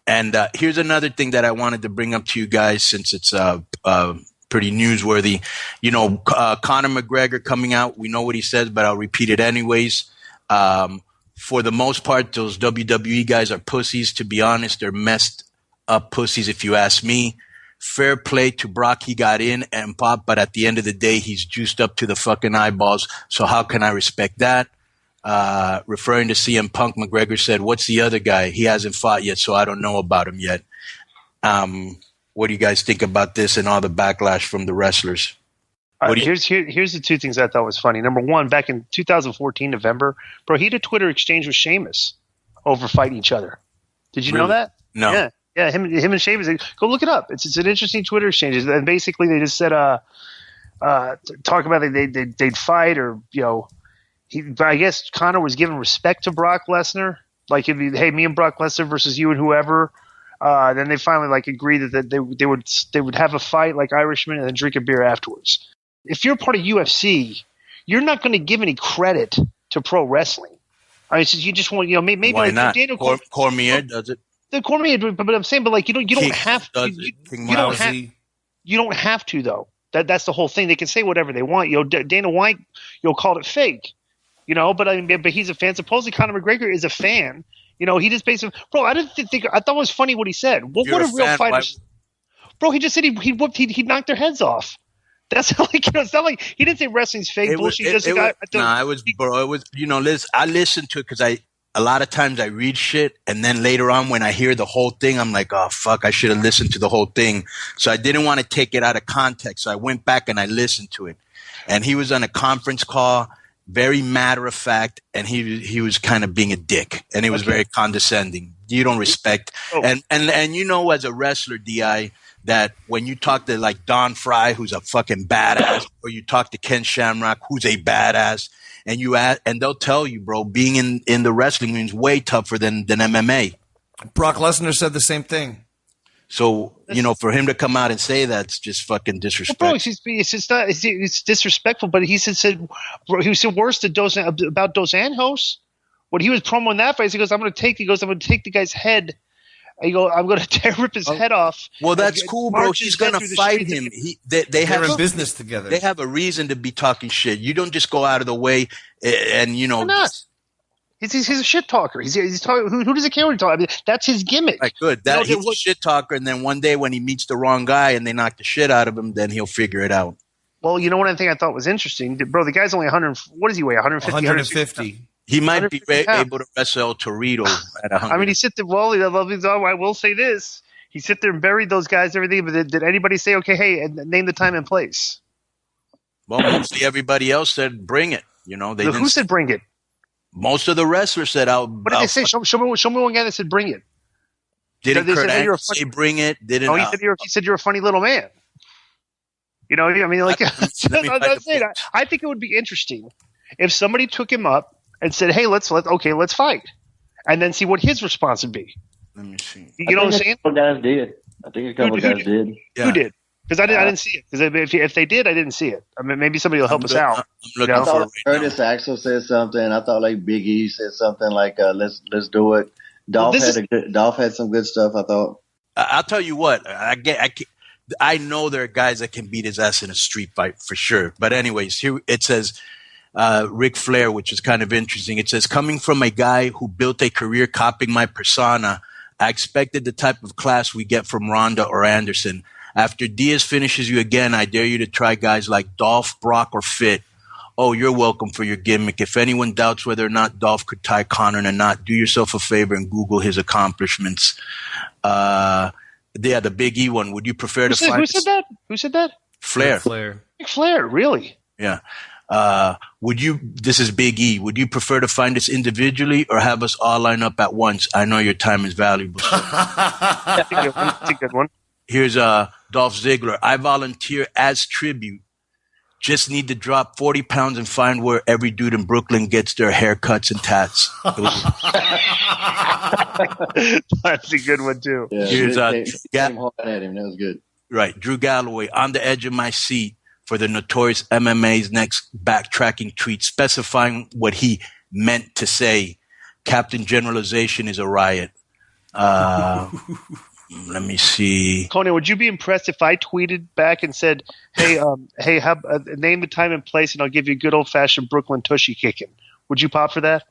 And here's another thing that I wanted to bring up to you guys, since it's pretty newsworthy. You know, Conor McGregor coming out. We know what he says, but I'll repeat it anyways. For the most part, those WWE guys are pussies. To be honest, they're messed up pussies, if you ask me. Fair play to Brock. He got in and popped, but at the end of the day, he's juiced up to the fucking eyeballs. So how can I respect that? Referring to CM Punk, McGregor said, what's the other guy? He hasn't fought yet, so I don't know about him yet. What do you guys think about this and all the backlash from the wrestlers? Here's the two things I thought was funny. Number one, back in 2014, November, bro, he had a Twitter exchange with Sheamus over fighting each other. Did you know that? No. Yeah, him and Sheamus. Go look it up. It's an interesting Twitter exchange. And basically, they just said, talk about they'd fight, or I guess Conor was giving respect to Brock Lesnar. Like, it'd be, hey, me and Brock Lesnar versus you and whoever. Then they finally agreed that they would have a fight like Irishmen and then drink a beer afterwards. If you're part of UFC, you're not going to give any credit to pro wrestling. I mean, you just want maybe why not? Cormier does it. The Cormier, but I'm saying, but you don't have to. You don't have to though. That's the whole thing. They can say whatever they want. Dana White, called it fake. But he's a fan. Supposedly Conor McGregor is a fan. He just basically, bro. I thought it was funny what he said. What a real fighter, bro. He just said he knocked their heads off. That's it's not like he didn't say wrestling's fake bullshit. I listened to it because a lot of times I read shit, and then later on when I hear the whole thing, I'm like, oh fuck, I should have listened to the whole thing. So I didn't want to take it out of context. So I went back and I listened to it, and he was on a conference call, very matter of fact, and he was kind of being a dick, and he was very condescending. You don't respect, and as a wrestler, Di, that when you talk to like Don Fry, who's a fucking badass, or you talk to Ken Shamrock, who's a badass, and they'll tell you, bro, being in the wrestling ring is way tougher than MMA. Brock Lesnar said the same thing. So, for him to come out and say that's just fucking disrespectful. Well, bro, it's disrespectful, but he said worse to about Dos Anjos. When he was promoing that fight, he goes, I'm going to take the guy's head. I'm going to rip his head off. Well, that's cool, bro. He's going to fight him. They're in business together. They have a reason to be talking shit. You don't just go out of the way and Why not? He's a shit talker. He's talking. Who does he care what he talks? I mean, that's his gimmick. Right, good. He's a shit talker, and then one day when he meets the wrong guy and they knock the shit out of him, then he'll figure it out. Well, you know what I thought was interesting, bro. The guy's only 100. What does he weigh? 150. 150. He might be able to wrestle Torito at 100. I mean, he sit there. Well, I will say this: he sit there and buried those guys, everything. But did anybody say, okay, hey, name the time and place? Well, mostly everybody else said, bring it. Who said bring it? Most of the wrestlers said, "I'll." What did they say? Show me one guy that said, "Bring it." Didn't Kurt Angle say, "Bring it"? Didn't? No, he said you're a funny little man. I mean, like, I'm saying, I think it would be interesting if somebody took him up and said, "Hey, let's fight," and then see what his response would be. Let me see. You know what I'm saying? A couple guys did. I think a couple guys did. Yeah. Who did? Because I didn't see it. Because if they did, I didn't see it. I mean, maybe somebody will help us out. I thought Curtis Axel said something. I thought like Big E said something like, "Let's do it." Dolph had some good stuff. I thought. I'll tell you what. I know there are guys that can beat his ass in a street fight for sure. But anyways, here it says Ric Flair, which is kind of interesting. It says, coming from a guy who built a career copying my persona, I expected the type of class we get from Ronda or Anderson. After Diaz finishes you again, I dare you to try guys like Dolph, Brock, or Fit. Oh, you're welcome for your gimmick. If anyone doubts whether or not Dolph could tie Konnan or not, do yourself a favor and Google his accomplishments. The Big E one. Would you prefer to find? Who said that? Who said that? Flair. Ric Flair, really? Yeah. This is Big E. Would you prefer to find us individually or have us all line up at once? I know your time is valuable. That's a good one. Here's Dolph Ziggler. I volunteer as tribute. Just need to drop 40 pounds and find where every dude in Brooklyn gets their haircuts and tats. That's a good one, too. Yeah, here's came hard at him. That was good. Right. Drew Galloway, on the edge of my seat for the Notorious MMA's next backtracking tweet, specifying what he meant to say. Captain Generalization is a riot. Let me see. Konnan, would you be impressed if I tweeted back and said, "Hey, name the time and place, and I'll give you a good old fashioned Brooklyn tushy kicking"? Would you pop for that?